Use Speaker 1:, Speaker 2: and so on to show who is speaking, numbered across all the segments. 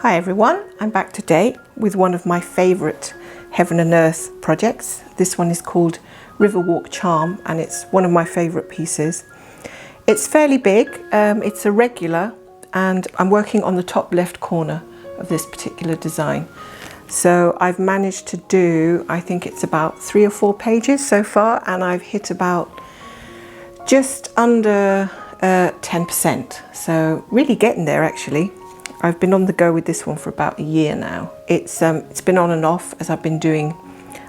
Speaker 1: Hi everyone, I'm back today with one of my favourite Heaven and Earth projects. This one is called Riverwalk Charm and it's one of my favourite pieces. It's fairly big, it's a regular, and I'm working on the top left corner of this particular design. So I've managed to do, I think it's about 3 or 4 pages so far, and I've hit about just under 10%. So really getting there actually. I've been on the go with this one for about a year now. It's been on and off as I've been doing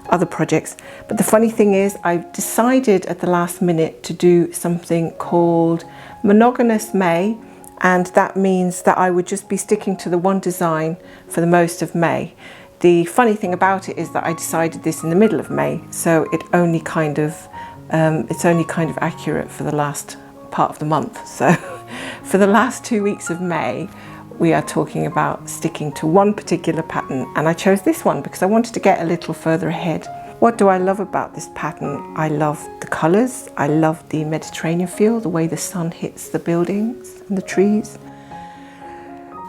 Speaker 1: other projects. But the funny thing is, I decided at the last minute to do something called Monogamous May, and that means that I would just be sticking to the one design for the most of May. The funny thing about it is that I decided this in the middle of May, so it's only kind of accurate for the last part of the month. So for the last 2 weeks of May, we are talking about sticking to one particular pattern, and I chose this one because I wanted to get a little further ahead. What do I love about this pattern? I love the colours, I love the Mediterranean feel, the way the sun hits the buildings and the trees.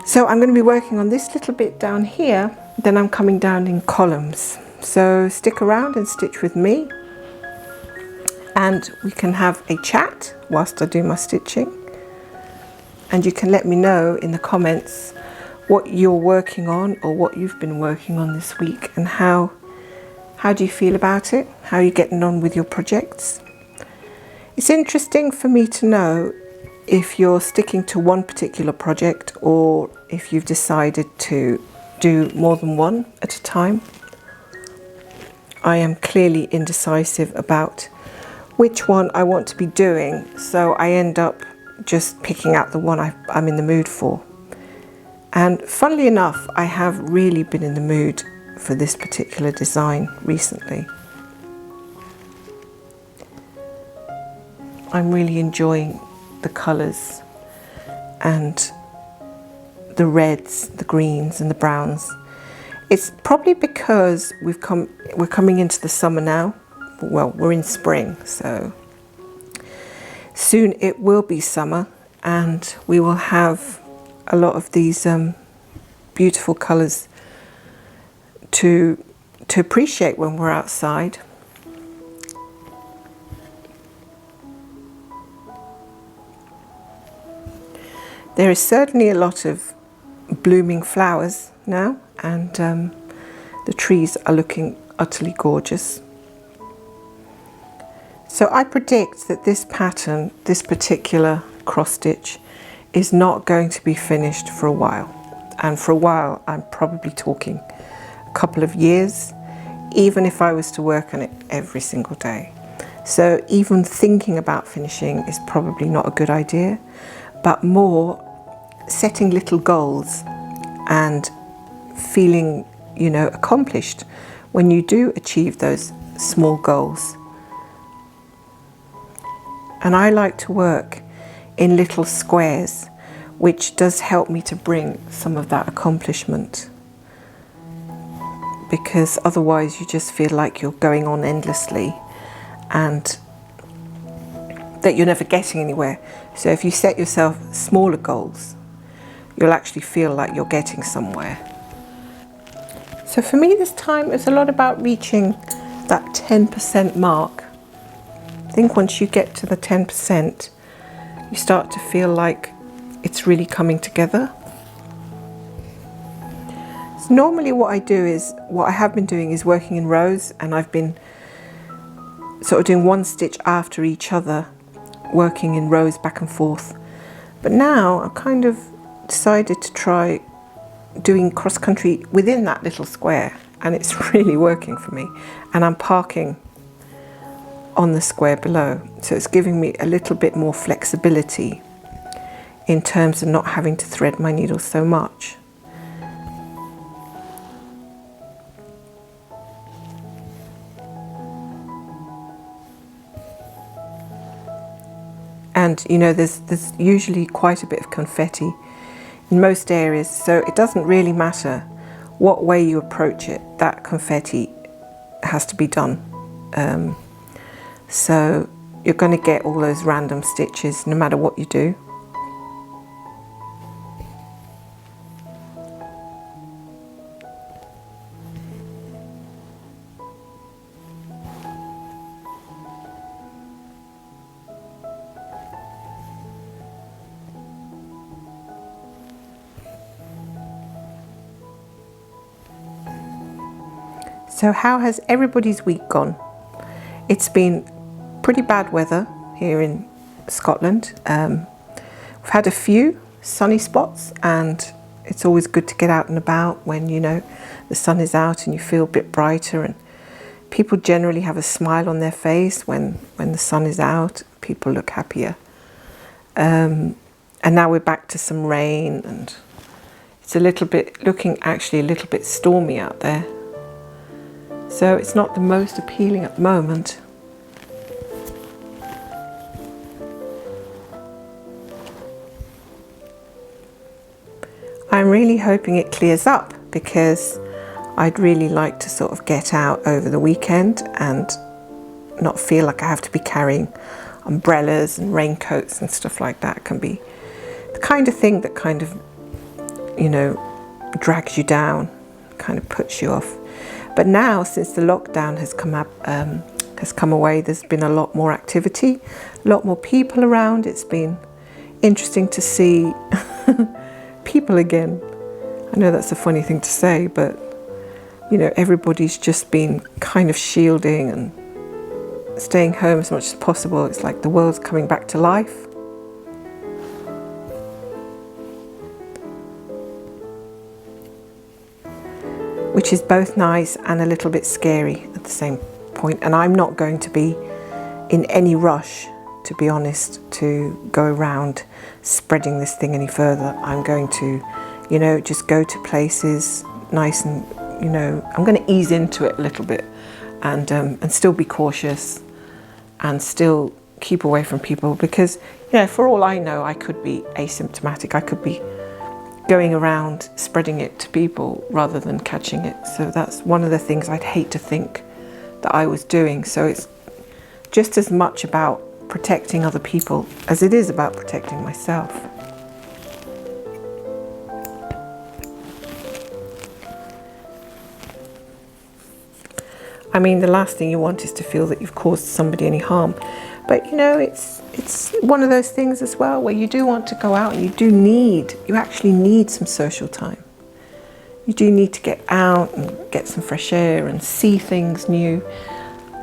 Speaker 1: So I'm going to be working on this little bit down here, then I'm coming down in columns. So stick around and stitch with me, and we can have a chat whilst I do my stitching. And you can let me know in the comments what you're working on or what you've been working on this week, and how do you feel about it? How are you getting on with your projects? It's interesting for me to know if you're sticking to one particular project or if you've decided to do more than one at a time. I am clearly indecisive about which one I want to be doing, so I end up just picking out the one I'm in the mood for. And funnily enough, I have really been in the mood for this particular design recently. I'm really enjoying the colours and the reds, the greens and the browns. It's probably because we're coming into the summer now. Well, we're in spring, so soon it will be summer and we will have a lot of these beautiful colours to appreciate when we're outside. There is certainly a lot of blooming flowers now, and the trees are looking utterly gorgeous. So I predict that this pattern, this particular cross stitch, is not going to be finished for a while. And for a while, I'm probably talking a couple of years, even if I was to work on it every single day. So even thinking about finishing is probably not a good idea, but more setting little goals and feeling, you know, accomplished when you do achieve those small goals. And I like to work in little squares, which does help me to bring some of that accomplishment, because otherwise you just feel like you're going on endlessly and that you're never getting anywhere. So if you set yourself smaller goals, you'll actually feel like you're getting somewhere. So for me this time, it's a lot about reaching that 10% mark. I think once you get to the 10%, you start to feel like it's really coming together. So normally what I have been doing is working in rows, and I've been sort of doing one stitch after each other, working in rows back and forth. But now I've kind of decided to try doing cross country within that little square, and it's really working for me. And I'm parking on the square below, so it's giving me a little bit more flexibility in terms of not having to thread my needle so much. And you know, there's usually quite a bit of confetti in most areas, so it doesn't really matter what way you approach it, that confetti has to be done. So you're going to get all those random stitches no matter what you do. So how has everybody's week gone? It's been pretty bad weather here in Scotland. We've had a few sunny spots, and it's always good to get out and about when, you know, the sun is out and you feel a bit brighter, and people generally have a smile on their face when the sun is out. People look happier. And now we're back to some rain, and it's looking actually a little bit stormy out there. So it's not the most appealing at the moment. I'm really hoping it clears up, because I'd really like to sort of get out over the weekend and not feel like I have to be carrying umbrellas and raincoats and stuff like that. It can be the kind of thing that kind of, you know, drags you down, kind of puts you off. But now, since the lockdown has come away, there's been a lot more activity, a lot more people around. It's been interesting to see people again. I know that's a funny thing to say, but you know, everybody's just been kind of shielding and staying home as much as possible. It's like the world's coming back to life. Which is both nice and a little bit scary at the same point. And I'm not going to be in any rush, to be honest, to go around spreading this thing any further. I'm going to, you know, just go to places nice and, you know, I'm going to ease into it a little bit, and still be cautious and still keep away from people, because, you know, for all I know, I could be asymptomatic. I could be going around spreading it to people rather than catching it. So that's one of the things I'd hate to think that I was doing. So it's just as much about protecting other people as it is about protecting myself. I mean, the last thing you want is to feel that you've caused somebody any harm. But you know, it's one of those things as well where you do want to go out, and you actually need some social time. You do need to get out and get some fresh air and see things new.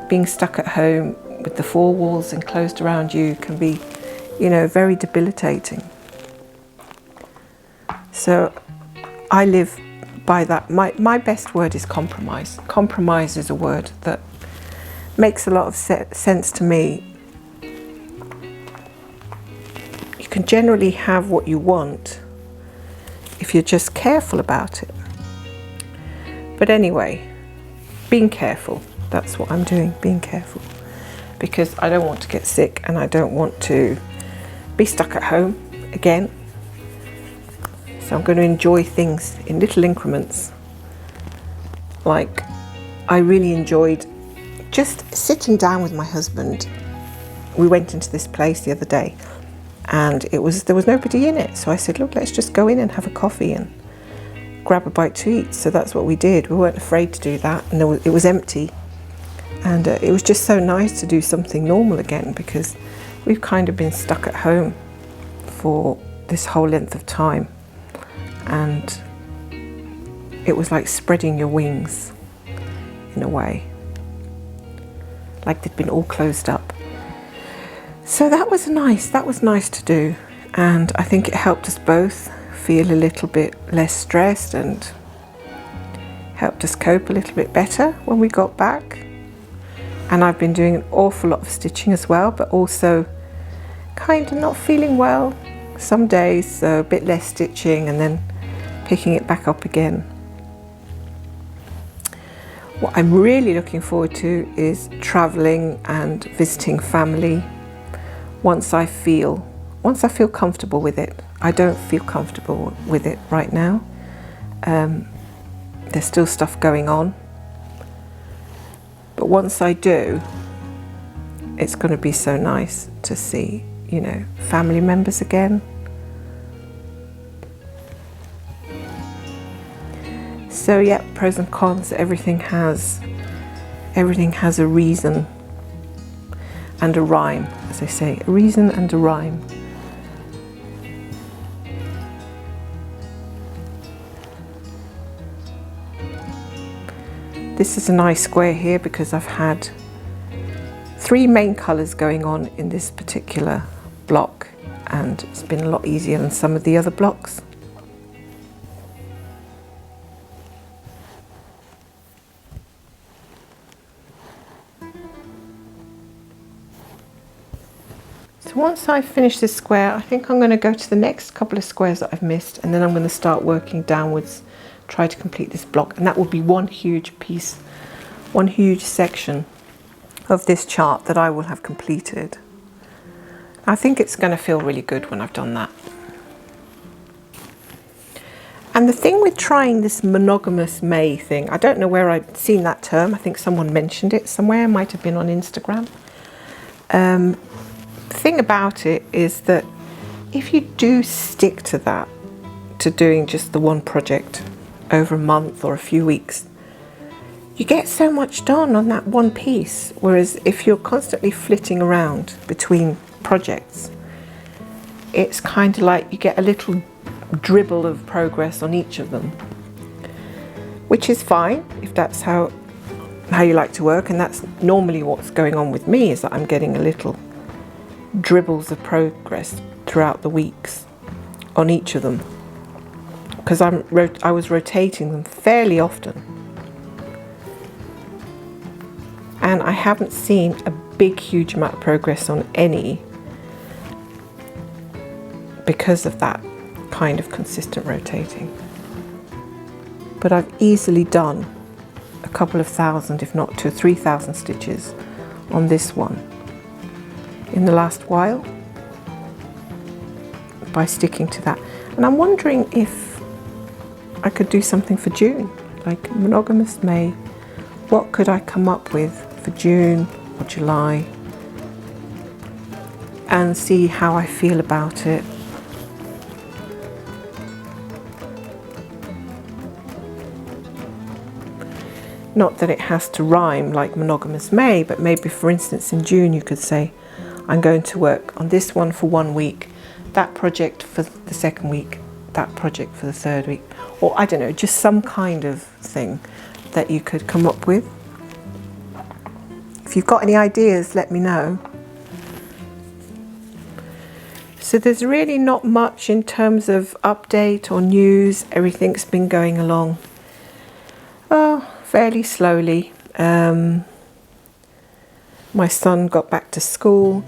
Speaker 1: Being stuck at home with the four walls enclosed around you can be, you know, very debilitating. So I live by that. My best word is compromise. Compromise is a word that makes a lot of sense to me. You can generally have what you want if you're just careful about it. But anyway, being careful, that's what I'm doing, being careful. Because I don't want to get sick, and I don't want to be stuck at home again. So I'm going to enjoy things in little increments. Like, I really enjoyed just sitting down with my husband. We went into this place the other day, and there was nobody in it. So I said, look, let's just go in and have a coffee and grab a bite to eat. So that's what we did. We weren't afraid to do that, and it was empty. And it was just so nice to do something normal again, because we've kind of been stuck at home for this whole length of time. And it was like spreading your wings in a way, like they'd been all closed up. So that was nice to do, and I think it helped us both feel a little bit less stressed and helped us cope a little bit better when we got back. And I've been doing an awful lot of stitching as well, but also kind of not feeling well some days, so a bit less stitching and then picking it back up again. What I'm really looking forward to is traveling and visiting family once I feel comfortable with it. I don't feel comfortable with it right now. There's still stuff going on. But once I do, it's going to be so nice to see, you know, family members again. So yeah, pros and cons. Everything has a reason and a rhyme, as I say, a reason and a rhyme. This is a nice square here because I've had 3 main colours going on in this particular block, and it's been a lot easier than some of the other blocks. So once I finish this square, I think I'm going to go to the next couple of squares that I've missed, and then I'm going to start working downwards, try to complete this block, and that will be one huge piece, one huge section of this chart that I will have completed. I think it's going to feel really good when I've done that. And the thing with trying this monogamous May thing, I don't know where I'd seen that term. I think someone mentioned it somewhere, it might have been on Instagram. The thing about it is that if you do stick to that, to doing just the one project over a month or a few weeks, you get so much done on that one piece. Whereas if you're constantly flitting around between projects, it's kind of like you get a little dribble of progress on each of them, which is fine if that's how you like to work. And that's normally what's going on with me, is that I'm getting a little dribbles of progress throughout the weeks on each of them, because I was rotating them fairly often, and I haven't seen a big huge amount of progress on any because of that kind of consistent rotating. But I've easily done a couple of thousand, if not 2,000 or 3,000 stitches on this one in the last while by sticking to that. And I'm wondering if I could do something for June, like monogamous May. What could I come up with for June or July, and see how I feel about it. Not that it has to rhyme like monogamous May, but maybe for instance in June you could say, I'm going to work on this one for 1 week, that project for the 2nd week, that project for the 3rd week, or I don't know, just some kind of thing that you could come up with. If you've got any ideas, let me know. So there's really not much in terms of update or news. Everything's been going along fairly slowly. My son got back to school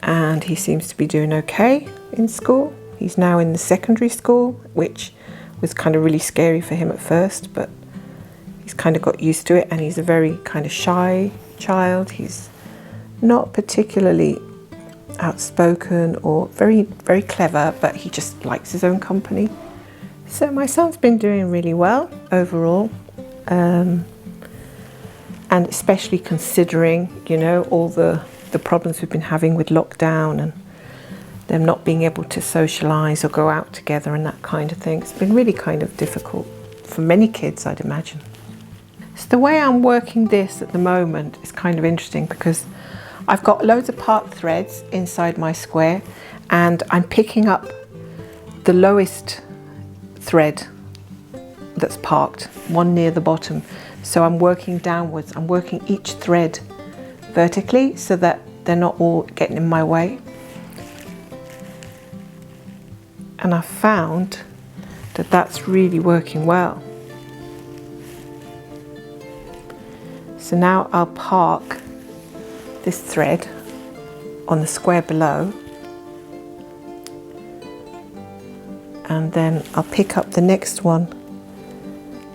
Speaker 1: and he seems to be doing okay in school. He's now in the secondary school, which was kind of really scary for him at first, but he's kind of got used to it, and he's a very kind of shy child. He's not particularly outspoken or very, very clever, but he just likes his own company. So my son's been doing really well overall. And especially considering, you know, all the problems we've been having with lockdown and them not being able to socialise or go out together and that kind of thing. It's been really kind of difficult for many kids, I'd imagine. So the way I'm working this at the moment is kind of interesting, because I've got loads of part threads inside my square, and I'm picking up the lowest thread that's parked, one near the bottom. So I'm working downwards. I'm working each thread vertically so that they're not all getting in my way. And I found that that's really working well. So now I'll park this thread on the square below, and then I'll pick up the next one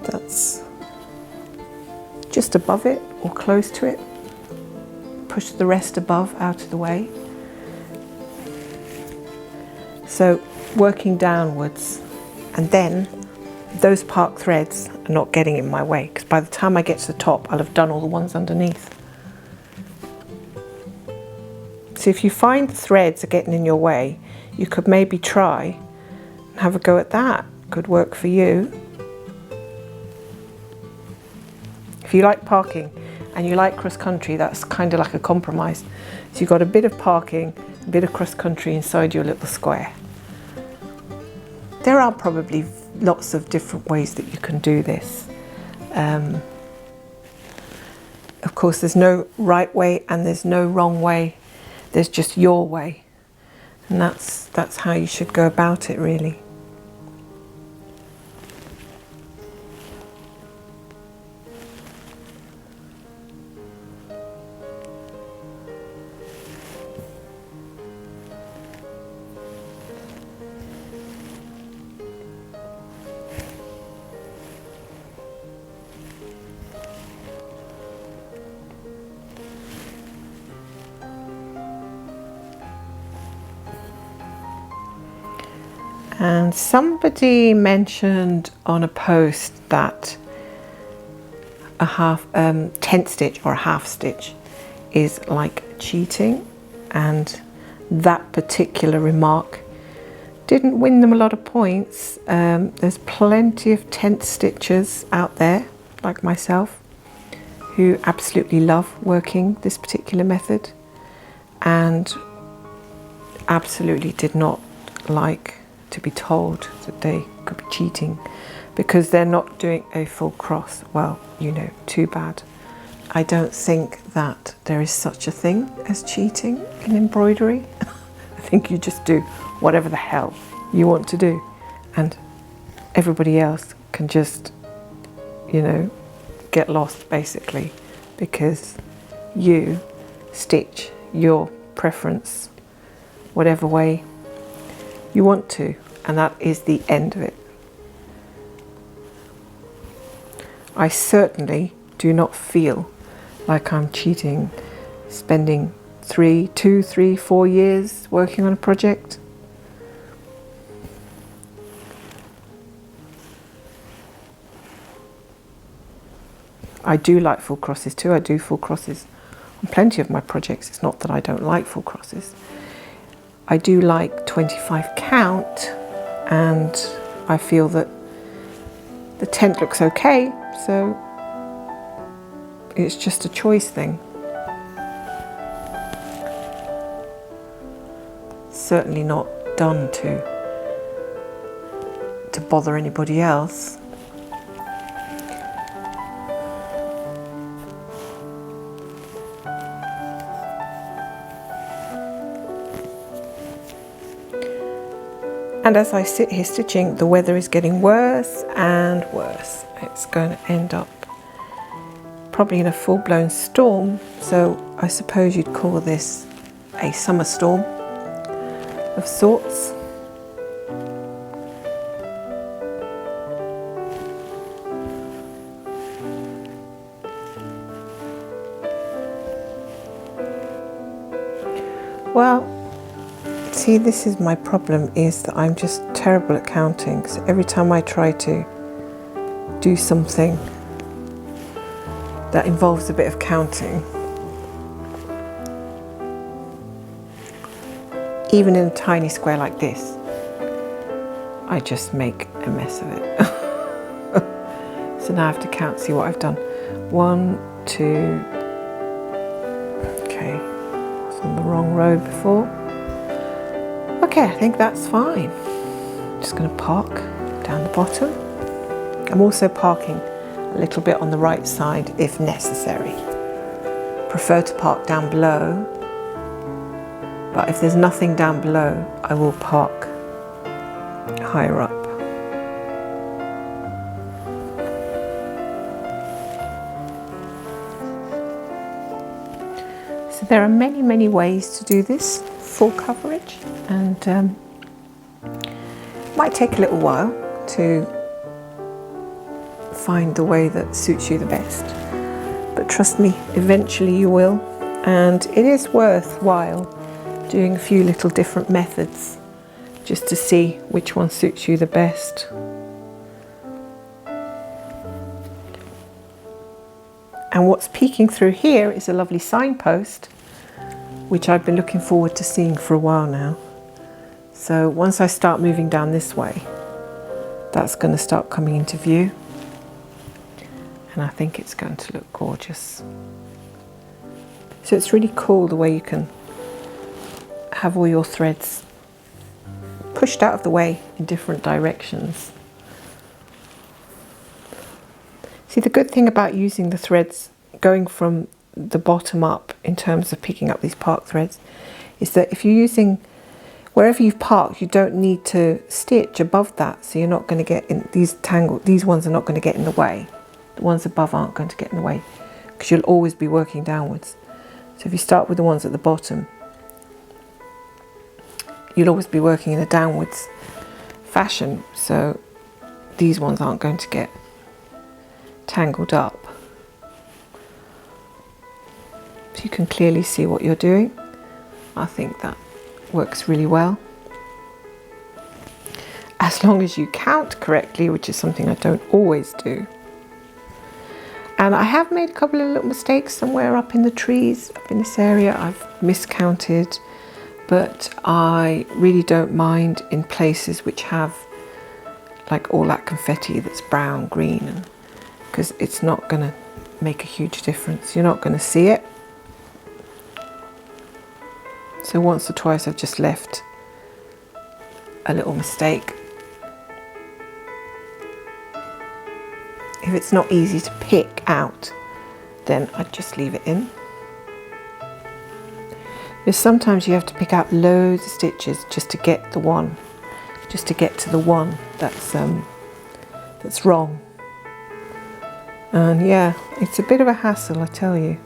Speaker 1: that's just above it or close to it, push the rest above out of the way. So working downwards, and then those park threads are not getting in my way, because by the time I get to the top I'll have done all the ones underneath. So if you find the threads are getting in your way, you could maybe try and have a go at that. Could work for you. If you like parking and you like cross country, that's kind of like a compromise. So you've got a bit of parking, a bit of cross country inside your little square. There are probably lots of different ways that you can do this. Of course, there's no right way and there's no wrong way. There's just your way. And that's how you should go about it, really. And somebody mentioned on a post that a tent stitch or a half stitch is like cheating, and that particular remark didn't win them a lot of points. There's plenty of tent stitchers out there like myself who absolutely love working this particular method and absolutely did not like to be told that they could be cheating because they're not doing a full cross. Well, you know, too bad. I don't think that there is such a thing as cheating in embroidery. I think you just do whatever the hell you want to do, and everybody else can just, you know, get lost basically, because you stitch your preference whatever way you want to, and that is the end of it. I certainly do not feel like I'm cheating, spending 2, 3, 4 years working on a project. I do like full crosses too. I do full crosses on plenty of my projects. It's not that I don't like full crosses. I do like 25 count, and I feel that the tent looks okay, so it's just a choice thing. Certainly not done to bother anybody else. And as I sit here stitching, the weather is getting worse and worse. It's going to end up probably in a full-blown storm, so I suppose you'd call this a summer storm of sorts. Well, see, this is my problem, is that I'm just terrible at counting. So every time I try to do something that involves a bit of counting, even in a tiny square like this, I just make a mess of it. So now I have to count, see what I've done. 1, 2, okay, I was on the wrong row before. Okay, I think that's fine. I'm just going to park down the bottom. I'm also parking a little bit on the right side if necessary. Prefer to park down below, but if there's nothing down below, I will park higher up. So there are many, many ways to do this full coverage, and it might take a little while to find the way that suits you the best, but trust me, eventually you will. And it is worthwhile doing a few little different methods just to see which one suits you the best. And what's peeking through here is a lovely signpost, which I've been looking forward to seeing for a while now. So once I start moving down this way, that's going to start coming into view, and I think it's going to look gorgeous. So it's really cool the way you can have all your threads pushed out of the way in different directions. See, the good thing about using the threads going from the bottom up in terms of picking up these park threads is that if you're using, wherever you've parked, you don't need to stitch above that, so you're not going to get in these these ones are not going to get in the way. The ones above aren't going to get in the way because you'll always be working downwards. So if you start with the ones at the bottom, you'll always be working in a downwards fashion, so these ones aren't going to get tangled up. So you can clearly see what you're doing. I think that works really well. As long as you count correctly, which is something I don't always do. And I have made a couple of little mistakes somewhere up in the trees, up in this area. I've miscounted, but I really don't mind in places which have like all that confetti that's brown, green, because it's not going to make a huge difference. You're not going to see it. So once or twice I've just left a little mistake. If it's not easy to pick out, then I'd just leave it in. Because sometimes you have to pick out loads of stitches just to get the one, just to get to the one that's wrong. And yeah, it's a bit of a hassle, I tell you.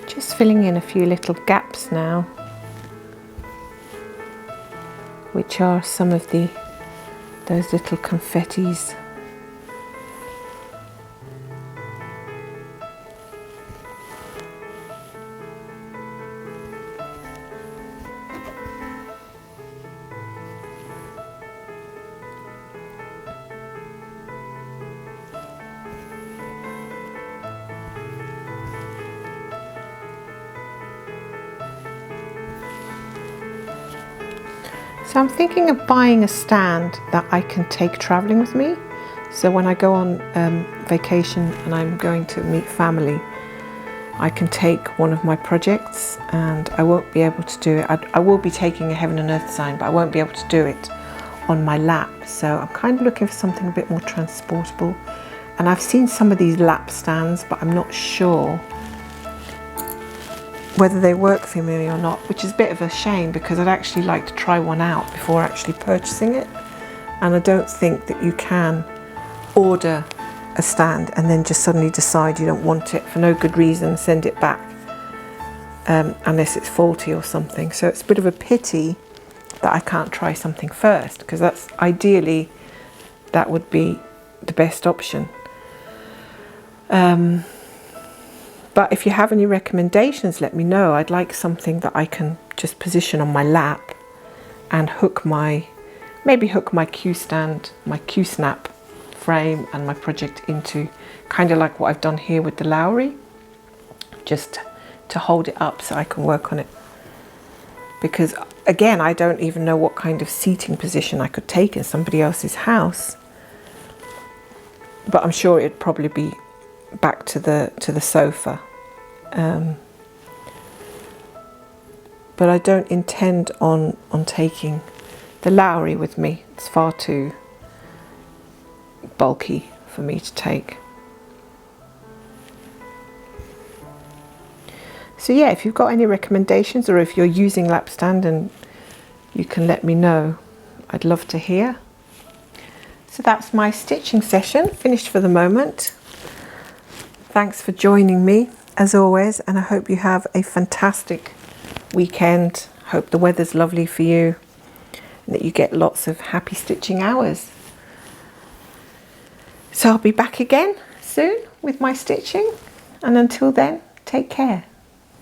Speaker 1: Just filling in a few little gaps now, which are some of those little confettis. So I'm thinking of buying a stand that I can take traveling with me. So when I go on vacation and I'm going to meet family, I can take one of my projects, and I won't be able to do it. I will be taking a Heaven and Earth sign, but I won't be able to do it on my lap. So I'm kind of looking for something a bit more transportable. And I've seen some of these lap stands, but I'm not sure whether they work for me or not, which is a bit of a shame because I'd actually like to try one out before actually purchasing it. And I don't think that you can order a stand and then just suddenly decide you don't want it for no good reason, send it back, unless it's faulty or something. So it's a bit of a pity that I can't try something first, because that's ideally, that would be the best option. But if you have any recommendations, let me know. I'd like something that I can just position on my lap and maybe hook my Q stand, my Q snap frame and my project into, kind of like what I've done here with the Lowry, just to hold it up so I can work on it. Because again, I don't even know what kind of seating position I could take in somebody else's house, but I'm sure it'd probably be back to the sofa. But I don't intend on taking the Lowry with me. It's far too bulky for me to take. So yeah, if you've got any recommendations, or if you're using lap stand, and you can let me know, I'd love to hear. So that's my stitching session finished for the moment. Thanks for joining me as always, and I hope you have a fantastic weekend. Hope the weather's lovely for you and that you get lots of happy stitching hours. So I'll be back again soon with my stitching, and until then, take care.